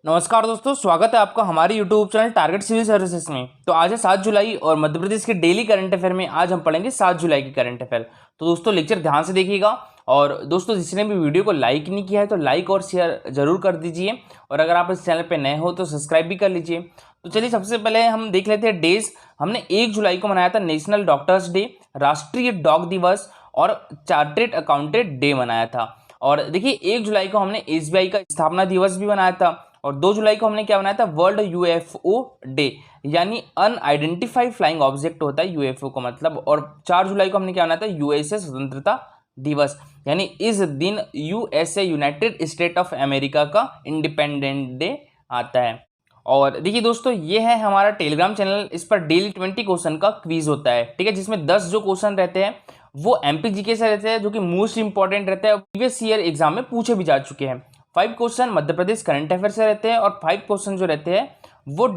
नमस्कार दोस्तों, स्वागत है आपका हमारे YouTube channel target civil services में। तो आज है 7 जुलाई और मध्य प्रदेश के डेली करंट अफेयर में आज हम पढ़ेंगे 7 जुलाई के करंट अफेयर। तो दोस्तों लेक्चर ध्यान से देखिएगा और दोस्तों जिसने भी वीडियो को लाइक नहीं किया है तो लाइक और शेयर जरूर कर दीजिए और अगर आप इस चैनल पर नए हो तो सब्सक्राइब भी कर लीजिए। तो चलिए सबसे पहले हम देख लेते हैं डेज। हमने 1 जुलाई को मनाया था नेशनल डॉक्टर्स डे, राष्ट्रीय डॉग दिवस और चार्टर्ड अकाउंटेंट डे मनाया था। और देखिए 1 जुलाई को हमने SBI का स्थापना दिवस भी मनाया था और 2 जुलाई को हमने क्या बनाया था, वर्ल्ड UFO डे, यानी अनआइडेंटिफाइड फ्लाइंग ऑब्जेक्ट होता है UFO का मतलब। और 4 जुलाई को हमने क्या बनाया था, USA स्वतंत्रता दिवस, यानी इस दिन USA United state of America का इंडिपेंडेंट डे आता है। और देखिए दोस्तों ये है हमारा टेलीग्राम चैनल, इस पर डेली 20 क्वेश्चन का क्विज होता है, ठीक है, जिसमें 10 जो क्वेश्चन रहते हैं वो MPGK से रहते हैं जो कि मोस्ट इंपॉर्टेंट रहता है, प्रीवियस ईयर एग्जाम में पूछे भी जा चुके हैं। 5 question Madhya Pradesh current affair से रहते हैं और 5 क्वेश्चन जो रहते हैं वो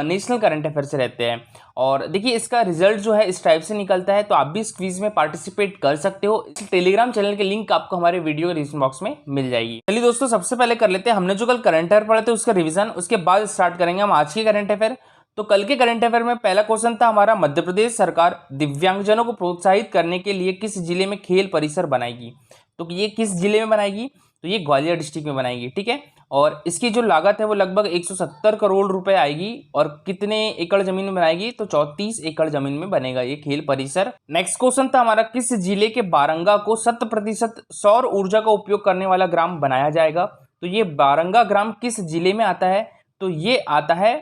नेशनल करंट अफेयर से रहते हैं। और देखिए इसका रिजल्ट जो है इस टाइप से निकलता है, तो आप भी इस क्विज में पार्टिसिपेट कर सकते हो। इस टेलीग्राम चैनल के लिंक आपको हमारे वीडियो के डिस्क्रिप्शन बॉक्स में मिल जाएगी। चलिए दोस्तों सबसे पहले कर लेते हैं, हमने जो कल करंट अफेयर पढ़े थे उसका रिविजन, उसके बाद स्टार्ट करेंगे हम आज के करंट अफेयर। तो कल के करंट अफेयर में पहला क्वेश्चन था हमारा, मध्य प्रदेश सरकार दिव्यांगजनों को प्रोत्साहित करने के लिए किस जिले में खेल परिसर बनाएगी। तो ये किस जिले में बनाएगी, तो ये ग्वालियर डिस्ट्रिक्ट में बनाएगी, ठीक है। और इसकी जो लागत है वो लगभग 170 करोड़ रुपए आएगी और कितने एकड़ जमीन में बनाएगी, तो 34 एकड़ जमीन में बनेगा ये खेल परिसर। नेक्स्ट क्वेश्चन था हमारा, किस जिले के बारंगा को 100% सौर ऊर्जा का उपयोग करने वाला ग्राम बनाया जाएगा। तो ये बारंगा ग्राम किस जिले में आता है, तो ये आता है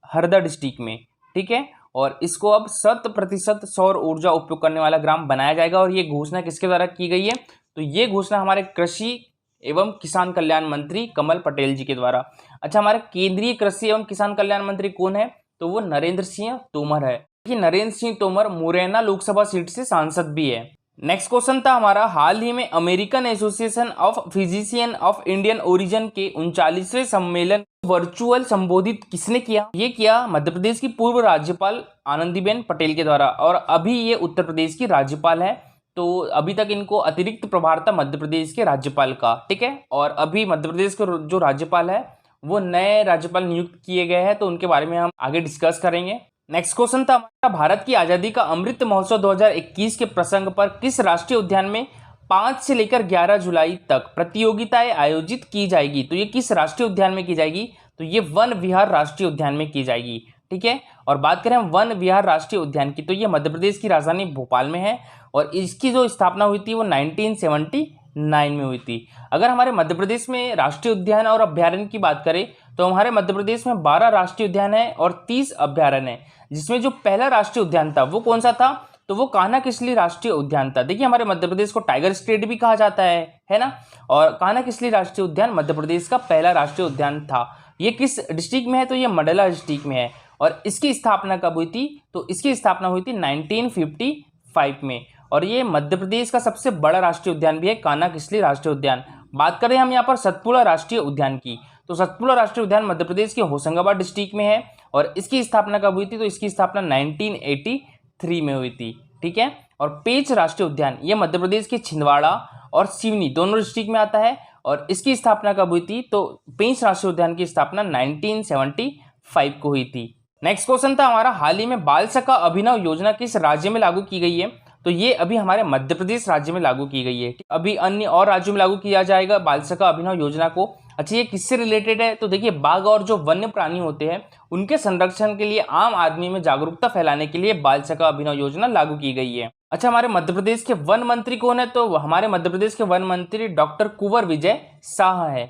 हरदा डिस्ट्रिक्ट में, ठीक है। और इसको अब 100% सौर ऊर्जा उपयोग करने वाला ग्राम बनाया जाएगा और ये घोषणा किसके द्वारा की गई है, तो ये घोषणा हमारे कृषि एवं किसान कल्याण मंत्री कमल पटेल जी के द्वारा। अच्छा, हमारे केंद्रीय कृषि एवं किसान कल्याण मंत्री कौन है, तो वो नरेंद्र सिंह तोमर है। नरेंद्र सिंह तोमर मुरैना लोकसभा सीट से सांसद भी है। नेक्स्ट क्वेश्चन था हमारा, हाल ही में American association of physician of Indian origin के 39वें सम्मेलन वर्चुअल संबोधित किसने किया। ये किया मध्य प्रदेश की पूर्व राज्यपाल आनंदीबेन पटेल के द्वारा और अभी ये उत्तर प्रदेश की राज्यपाल है। तो अभी तक इनको अतिरिक्त प्रभार था मध्य प्रदेश के राज्यपाल का, ठीक है। और अभी मध्य प्रदेश के जो राज्यपाल है वो नए राज्यपाल नियुक्त किए गए हैं, तो उनके बारे में हम आगे डिस्कस करेंगे। नेक्स्ट क्वेश्चन था हमारा, भारत की आजादी का अमृत महोत्सव 2021 के प्रसंग पर किस राष्ट्रीय उद्यान में 5 से लेकर 11 जुलाई तक प्रतियोगिताएं आयोजित की जाएगी। तो ये किस राष्ट्रीय उद्यान में की जाएगी, तो ये वन विहार राष्ट्रीय उद्यान में की जाएगी, ठीक है। और बात करें हम वन विहार राष्ट्रीय उद्यान की, तो ये मध्य प्रदेश की राजधानी भोपाल में है और इसकी जो स्थापना हुई थी वो 1979 में हुई थी। अगर हमारे मध्य प्रदेश में राष्ट्रीय उद्यान और अभ्यारण्य की बात करें तो हमारे मध्य प्रदेश में 12 राष्ट्रीय उद्यान है और 30 अभ्यारण्य है, जिसमें जो पहला राष्ट्रीय उद्यान था वो कौन सा था, तो वो कान्हा किसली राष्ट्रीय उद्यान था। देखिए हमारे मध्य प्रदेश को टाइगर स्टेट भी कहा जाता है ना। और कान्हा किसली राष्ट्रीय उद्यान मध्य प्रदेश का पहला राष्ट्रीय उद्यान था। ये किस डिस्ट्रिक्ट में है, तो ये मंडला डिस्ट्रिक्ट में है। और इसकी स्थापना कब हुई थी, तो इसकी स्थापना हुई थी 1955 में। और ये मध्य प्रदेश का सबसे बड़ा राष्ट्रीय उद्यान भी है, कान्हा किसली राष्ट्रीय उद्यान। बात करें हम यहाँ पर सतपुड़ा राष्ट्रीय उद्यान की, तो सतपुड़ा राष्ट्रीय उद्यान मध्य प्रदेश के होशंगाबाद डिस्ट्रिक्ट में है और इसकी स्थापना कब हुई थी, तो इसकी स्थापना 1983 में हुई थी, ठीक है। और पेंच राष्ट्रीय उद्यान ये मध्य प्रदेश के छिंदवाड़ा और सिवनी दोनों डिस्ट्रिक्ट में आता है और इसकी स्थापना कब हुई थी, तो पेंच राष्ट्रीय उद्यान की स्थापना 1975 को हुई थी। नेक्स्ट क्वेश्चन था हमारा, हाल ही में बाल सखा अभिनव योजना किस राज्य में लागू की गई है। तो ये अभी हमारे मध्य प्रदेश राज्य में लागू की गई है, अभी अन्य और राज्यों में लागू किया जाएगा बाल सखा अभिनव योजना को। अच्छा, ये किससे रिलेटेड है, तो देखिए बाघ और जो वन्य प्राणी होते हैं उनके संरक्षण के लिए आम आदमी में जागरूकता फैलाने के लिए बाल सखा अभिनव योजना लागू की गई है। अच्छा, हमारे मध्य प्रदेश के वन मंत्री कौन है, तो हमारे मध्य प्रदेश के वन मंत्री डॉक्टर कुंवर विजय शाह है।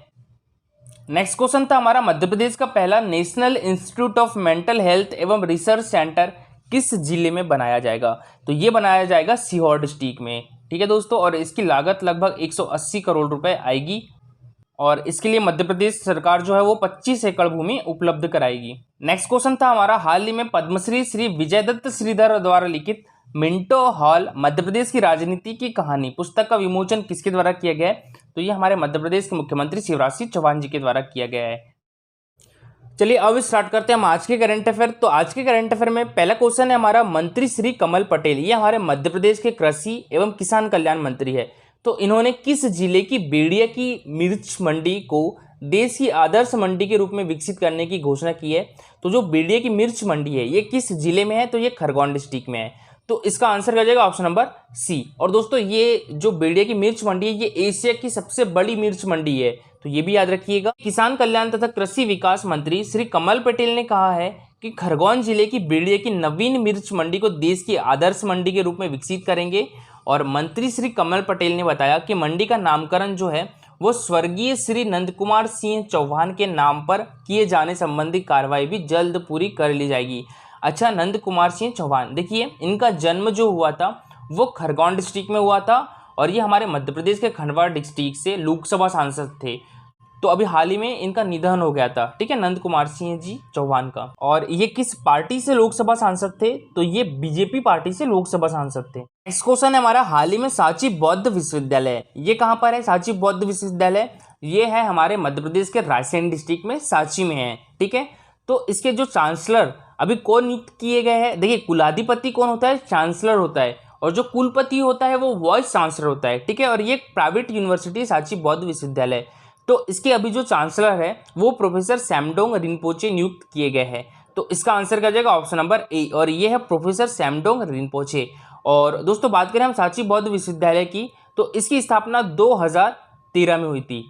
नेक्स्ट क्वेश्चन था हमारा, मध्य प्रदेश का पहला national institute of mental health एवं रिसर्च सेंटर किस जिले में बनाया जाएगा। तो ये बनाया जाएगा सीहोर डिस्ट्रिक्ट में, ठीक है दोस्तों। और इसकी लागत लगभग 180 करोड़ रुपए आएगी और इसके लिए मध्य प्रदेश सरकार जो है वो 25 एकड़ भूमि उपलब्ध कराएगी। नेक्स्ट क्वेश्चन था हमारा, हाल ही में पद्मश्री श्री विजयदत्त श्रीधर द्वारा लिखित मिंटो हॉल मध्य प्रदेश की राजनीति की कहानी पुस्तक का विमोचन किसके द्वारा किया गया है, तो ये हमारे मध्य प्रदेश के मुख्यमंत्री शिवराज सिंह चौहान जी के द्वारा किया गया है। चलिए अब स्टार्ट करते हैं हम आज के करंट अफेयर। तो आज के करंट अफेयर में पहला क्वेश्चन है हमारा, मंत्री श्री कमल पटेल ये हमारे मध्य प्रदेश के कृषि एवं किसान कल्याण मंत्री है। तो इन्होंने किस जिले की बेड़िया की मिर्च मंडी को देश की आदर्श मंडी के रूप में विकसित करने की घोषणा की है। तो जो बीडीए की मिर्च मंडी है ये किस जिले में है, तो ये खरगोन डिस्ट्रिक्ट में है। तो इसका आंसर कर जाएगा ऑप्शन नंबर सी। और दोस्तों ये जो बीडीए की मिर्च मंडी है ये एशिया की सबसे बड़ी मिर्च मंडी है, तो ये भी याद रखिएगा। किसान कल्याण तथा कृषि विकास मंत्री श्री कमल पटेल ने कहा है कि खरगोन जिले की बीडीए की नवीन मिर्च मंडी को देश की आदर्श मंडी के रूप में विकसित करेंगे। और मंत्री श्री कमल पटेल ने बताया कि मंडी का नामकरण जो है वो स्वर्गीय श्री नंद कुमार सिंह चौहान के नाम पर किए जाने संबंधी कार्रवाई भी जल्द पूरी कर ली जाएगी। अच्छा, नंद कुमार सिंह चौहान, देखिए इनका जन्म जो हुआ था वो खरगोन डिस्ट्रिक्ट में हुआ था और ये हमारे मध्य प्रदेश के खंडवा डिस्ट्रिक्ट से लोकसभा सांसद थे। तो अभी हाल ही में इनका निधन हो गया था, ठीक है, नंद कुमार सिंह जी चौहान का। और ये किस पार्टी से लोकसभा सांसद थे, तो ये बीजेपी पार्टी से लोकसभा सांसद थे। नेक्स्ट क्वेश्चन है हमारा, हाल ही में सांची बौद्ध विश्वविद्यालय ये कहाँ पर है? सांची बौद्ध विश्वविद्यालय ये है हमारे मध्य प्रदेश के रायसेन डिस्ट्रिक्ट में, सांची में है, ठीक है। तो इसके जो चांसलर अभी कौन नियुक्त किए गए हैं, देखिए कुलाधिपति कौन होता है? चांसलर होता है, और जो कुलपति होता है वो वाइस चांसलर होता है, ठीक है। और ये प्राइवेट यूनिवर्सिटी सांची बौद्ध विश्वविद्यालय, तो इसके अभी जो चांसलर है वो प्रोफेसर सैमडोंग रिनपोचे नियुक्त किए गए हैं। तो इसका आंसर कर जाएगा ऑप्शन नंबर ए, और ये है प्रोफेसर सैमडोंग रिनपोचे। और दोस्तों बात करें हम सांची बौद्ध विश्वविद्यालय की, तो इसकी स्थापना 2013 में हुई थी,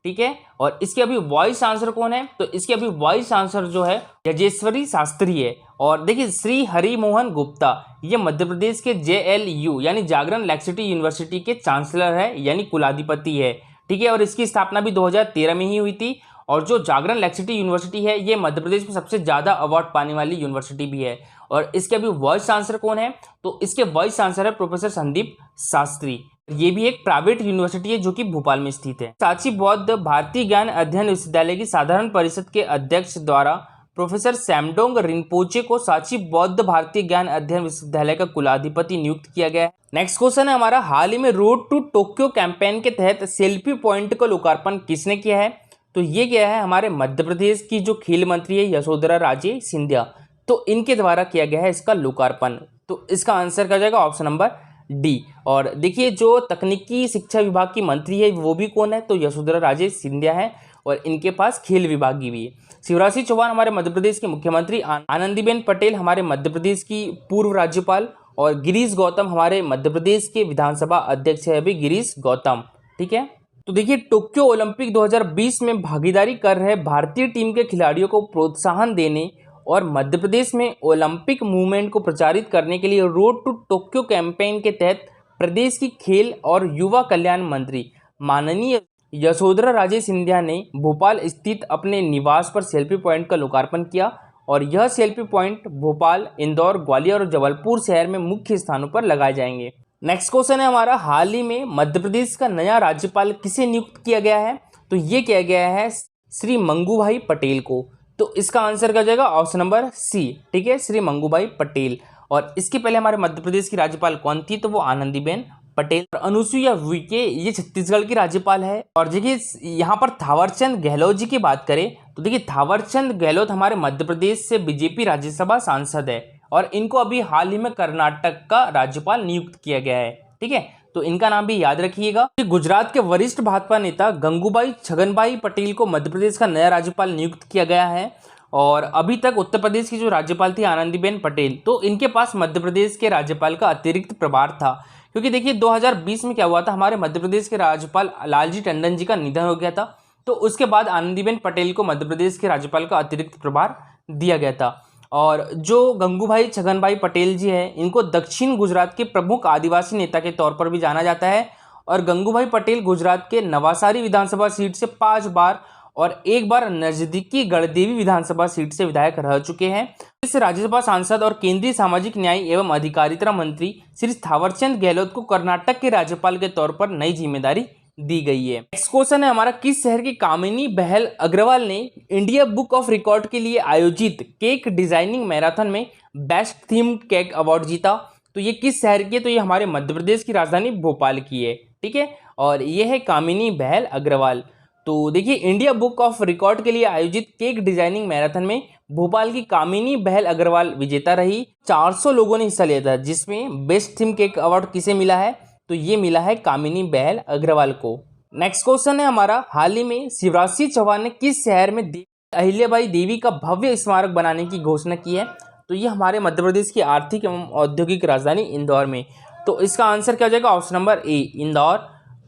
ठीक है। और इसके अभी वाइस चांसलर कौन है? तो इसके अभी वाइस चांसलर जो है यजेश्वरी शास्त्री है। और देखिए श्री हरि मोहन गुप्ता ये मध्य प्रदेश के JLU यानी जागरण लैक्सिटी यूनिवर्सिटी के चांसलर है, यानी कुलाधिपति है, ठीक है। और इसकी स्थापना भी 2013 में ही हुई थी। और जो जागरण लैक्सिटी यूनिवर्सिटी है ये मध्य प्रदेश में सबसे ज़्यादा अवार्ड पाने वाली यूनिवर्सिटी भी है। और इसके अभी वाइस चांसलर कौन है? तो इसके वाइस चांसलर है प्रोफेसर संदीप शास्त्री। ये भी एक प्राइवेट यूनिवर्सिटी है जो कि भोपाल में स्थित है। सांची बौद्ध भारतीय ज्ञान अध्ययन विश्वविद्यालय की साधारण परिषद के अध्यक्ष द्वारा प्रोफेसर सैमडोंग रिनपोचे को सांची बौद्ध भारतीय ज्ञान अध्ययन विश्वविद्यालय का कुलाधिपति नियुक्त किया गया है। नेक्स्ट क्वेश्चन है हमारा, हाल ही में रोड टू टोक्यो कैंपेन के तहत सेल्फी पॉइंट का लोकार्पण किसने किया है? तो ये किया है हमारे मध्य प्रदेश की जो खेल मंत्री है यशोधरा राजे सिंधिया, तो इनके द्वारा किया गया है इसका लोकार्पण। तो इसका आंसर कर जाएगा ऑप्शन नंबर डी। और देखिए जो तकनीकी शिक्षा विभाग की मंत्री है वो भी कौन है? तो यशोधरा राजे सिंधिया है, और इनके पास खेल विभाग की भी है। शिवराज सिंह चौहान हमारे मध्य प्रदेश के मुख्यमंत्री, आनंदीबेन पटेल हमारे मध्य प्रदेश की पूर्व राज्यपाल, और गिरीश गौतम हमारे मध्य प्रदेश के विधानसभा अध्यक्ष है अभी गिरीश गौतम, ठीक है। तो देखिए टोक्यो ओलंपिक 2020 में भागीदारी कर रहे भारतीय टीम के खिलाड़ियों को प्रोत्साहन देने और मध्य प्रदेश में ओलंपिक मूवमेंट को प्रचारित करने के लिए रोड टू टोक्यो कैंपेन के तहत प्रदेश की खेल और युवा कल्याण मंत्री माननीय यशोधरा राजे सिंधिया ने भोपाल स्थित अपने निवास पर सेल्फी पॉइंट का लोकार्पण किया। और यह सेल्फी पॉइंट भोपाल, इंदौर, ग्वालियर और जबलपुर शहर में मुख्य स्थानों पर लगाए जाएंगे। नेक्स्ट क्वेश्चन है हमारा, हाल ही में मध्य प्रदेश का नया राज्यपाल किसे नियुक्त किया गया है? तो ये किया गया है श्री मंगूभाई पटेल को। तो इसका आंसर कर जाएगा ऑप्शन नंबर सी, ठीक है, श्री मंगूभाई पटेल। और इसके पहले हमारे मध्य प्रदेश की राज्यपाल कौन थी? तो वो आनंदीबेन पटेल। अनुसुईया उइके ये छत्तीसगढ़ की राज्यपाल है। और देखिए यहाँ पर थावरचंद गहलोत जी की बात करें तो देखिए थावरचंद गहलोत हमारे मध्य प्रदेश से बीजेपी राज्यसभा सांसद है, और इनको अभी हाल ही में कर्नाटक का राज्यपाल नियुक्त किया गया है, ठीक है। तो इनका नाम भी याद रखिएगा। गुजरात के वरिष्ठ भाजपा नेता गंगूबाई छगनभाई पटेल को मध्य प्रदेश का नया राज्यपाल नियुक्त किया गया है। और अभी तक उत्तर प्रदेश की जो राज्यपाल थी आनंदीबेन पटेल, तो इनके पास मध्य प्रदेश के राज्यपाल का अतिरिक्त प्रभार था, क्योंकि देखिए 2020 में क्या हुआ था, हमारे मध्य प्रदेश के राज्यपाल लालजी टंडन जी का निधन हो गया था। तो उसके बाद आनंदीबेन पटेल को मध्य प्रदेश के राज्यपाल का अतिरिक्त प्रभार दिया गया था। और जो गंगूभाई छगनभाई पटेल जी हैं, इनको दक्षिण गुजरात के प्रमुख आदिवासी नेता के तौर पर भी जाना जाता है। और गंगूभाई पटेल गुजरात के नवासारी विधानसभा सीट से 5 बार और 1 बार नजदीकी गढ़देवी विधानसभा सीट से विधायक रह चुके हैं। इस राज्यसभा सांसद और केंद्रीय सामाजिक न्याय एवं अधिकारिता मंत्री श्री थावरचंद गहलोत को कर्नाटक के राज्यपाल के तौर पर नई जिम्मेदारी दी गई है। नेक्स्ट क्वेश्चन है हमारा, किस शहर की कामिनी बहल अग्रवाल ने इंडिया बुक ऑफ रिकॉर्ड के लिए आयोजित केक डिजाइनिंग मैराथन में बेस्ट थीम्ड केक अवार्ड जीता? तो ये किस शहर की है? तो ये हमारे मध्य प्रदेश की राजधानी भोपाल की है, ठीक है। और ये है कामिनी बहल अग्रवाल। तो देखिए इंडिया बुक ऑफ रिकॉर्ड के लिए आयोजित केक डिजाइनिंग मैराथन में भोपाल की कामिनी बहल अग्रवाल विजेता रही। 400 लोगों ने हिस्सा लिया था, जिसमें बेस्ट थीम केक अवार्ड किसे मिला है? तो ये मिला है कामिनी बहल अग्रवाल को, नेक्स्ट क्वेश्चन है हमारा, हाल ही में शिवराज सिंह चौहान ने किस शहर में अहिल्याबाई देवी का भव्य स्मारक बनाने की घोषणा की है? तो ये हमारे मध्य प्रदेश की आर्थिक एवं औद्योगिक राजधानी इंदौर में। तो इसका आंसर क्या हो जाएगा? Option number A, Indore.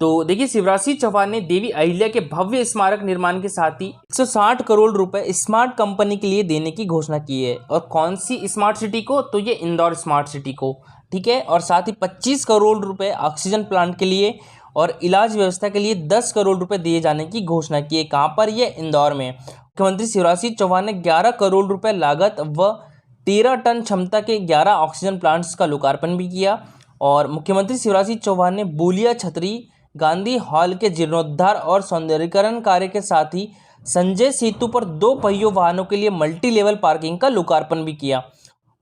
तो देखिए, शिवराज सिंह चौहान ने देवी अहिल्या के भव्य स्मारक निर्माण के साथ ही 160 करोड़ रुपए स्मार्ट कंपनी के लिए देने की घोषणा की है। और कौन सी स्मार्ट सिटी को? तो ये इंदौर स्मार्ट सिटी को, ठीक है। और साथ ही 25 करोड़ रुपए ऑक्सीजन प्लांट के लिए और इलाज व्यवस्था के लिए 10 करोड़ रुपए दिए जाने की घोषणा की है। कहाँ पर? ये इंदौर में। मुख्यमंत्री शिवराज सिंह चौहान ने 11 करोड़ रुपए लागत व 13 टन क्षमता के 11 ऑक्सीजन प्लांट्स का लोकार्पण भी किया। और मुख्यमंत्री शिवराज सिंह चौहान ने बोलिया छतरी गांधी हॉल के जीर्णोद्धार और सौंदर्यीकरण कार्य के साथ ही संजय सेतु पर 2 पहियों वाहनों के लिए मल्टी लेवल पार्किंग का लोकार्पण भी किया।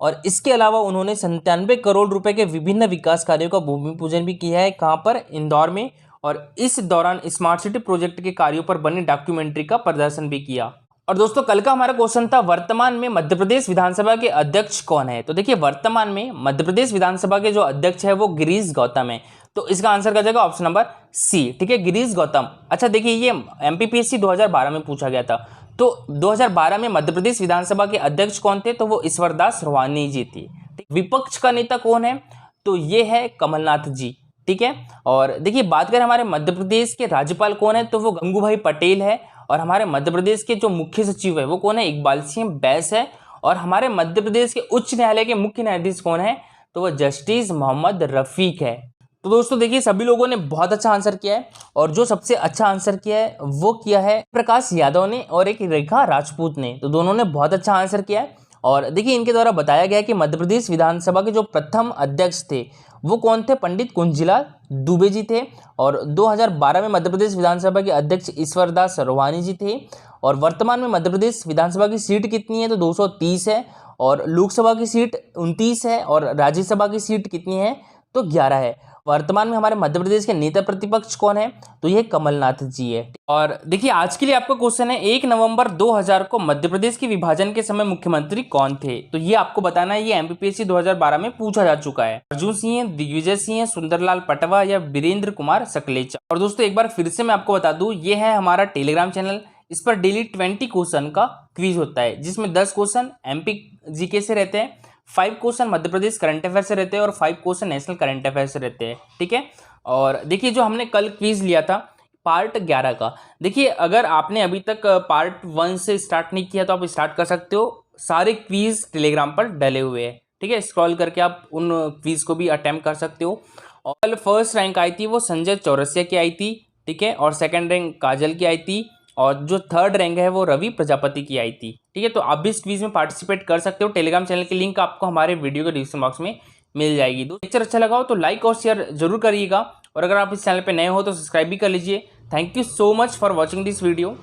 और इसके अलावा उन्होंने 97 करोड़ रुपए के विभिन्न विकास कार्यों का भूमि पूजन भी किया है। कहाँ पर? इंदौर में। और इस दौरान स्मार्ट सिटी प्रोजेक्ट के कार्यों पर बनी डॉक्यूमेंट्री का प्रदर्शन भी किया। और दोस्तों, कल का हमारा क्वेश्चन था, वर्तमान में मध्य प्रदेश विधानसभा के अध्यक्ष कौन है? तो देखिए, वर्तमान में मध्य प्रदेश विधानसभा के जो अध्यक्ष है वो गिरीश गौतम है। तो इसका आंसर क्या जाएगा? ऑप्शन नंबर सी, ठीक है, गिरीश गौतम। अच्छा देखिए, ये एमपीपीएससी 2012 में पूछा गया था। तो 2012 में मध्य प्रदेश विधानसभा के अध्यक्ष कौन थे? तो वो ईश्वरदास रोहानी जी थे। विपक्ष का नेता कौन है? तो ये है कमलनाथ जी, ठीक है। और देखिए, बात करें हमारे मध्य प्रदेश के राज्यपाल कौन है, तो वो गंगूभाई पटेल है। और हमारे मध्य प्रदेश के जो मुख्य सचिव है वो कौन है? इकबाल सिंह बैस है। और हमारे मध्य प्रदेश के उच्च न्यायालय के मुख्य न्यायाधीश कौन है? तो वो जस्टिस मोहम्मद रफीक है। तो दोस्तों देखिए, सभी लोगों ने बहुत अच्छा आंसर किया है। और जो सबसे अच्छा आंसर किया है वो किया है प्रकाश यादव ने और एक रेखा राजपूत ने। तो दोनों ने बहुत अच्छा आंसर किया है। और देखिए, इनके द्वारा बताया गया कि मध्य प्रदेश विधानसभा के जो प्रथम अध्यक्ष थे वो कौन थे? पंडित कुंजीलाल दुबे जी थे। और 2012 में मध्य प्रदेश विधानसभा के अध्यक्ष ईश्वरदास रोहानी जी थे। और वर्तमान में मध्य प्रदेश विधानसभा की सीट कितनी है? तो 230 है। और लोकसभा की सीट 29 है। और राज्यसभा की सीट कितनी है? तो 11 है। वर्तमान में हमारे मध्य प्रदेश के नेता प्रतिपक्ष कौन है? तो ये कमलनाथ जी है। और देखिए, आज के लिए आपका क्वेश्चन है, 1 नवंबर 2000 को मध्य प्रदेश के विभाजन के समय मुख्यमंत्री कौन थे? तो ये आपको बताना है। ये एमपीपीएससी 2012 में पूछा जा चुका है। अर्जुन सिंह, दिग्विजय सिंह, सुंदरलाल पटवा या वीरेंद्र कुमार सकलेचा। और दोस्तों, एक बार फिर से मैं आपको बता दूं, ये है हमारा टेलीग्राम चैनल। इस पर डेली 20 क्वेश्चन का क्विज होता है, जिसमें 10 क्वेश्चन एमपी जीके से रहते हैं, 5 question Madhya Pradesh current affair से रहते हैं और 5 क्वेश्चन नेशनल करंट अफेयर से रहते हैं, ठीक है। और देखिए, जो हमने कल क्विज लिया था पार्ट 11 का, देखिए अगर आपने अभी तक पार्ट 1 से स्टार्ट नहीं किया तो आप स्टार्ट कर सकते हो। सारे क्विज टेलीग्राम पर डले हुए हैं, ठीक है। स्क्रॉल करके आप उन क्विज को भी अटेम्प्ट कर सकते हो। और कल फर्स्ट रैंक आई थी वो संजय चौरसिया की आई थी, ठीक है। और सेकेंड रैंक काजल की आई थी। और जो थर्ड रैंक है वो रवि प्रजापति की आई थी, ठीक है। तो आप भी इस क्विज में पार्टिसिपेट कर सकते हो। टेलीग्राम चैनल की लिंक आपको हमारे वीडियो के डिस्क्रिप्शन बॉक्स में मिल जाएगी। तो लेक्चर अच्छा लगा हो तो लाइक और शेयर जरूर करिएगा। और अगर आप इस चैनल पे नए हो तो सब्सक्राइब भी कर लीजिए। Thank you so much for watching this video.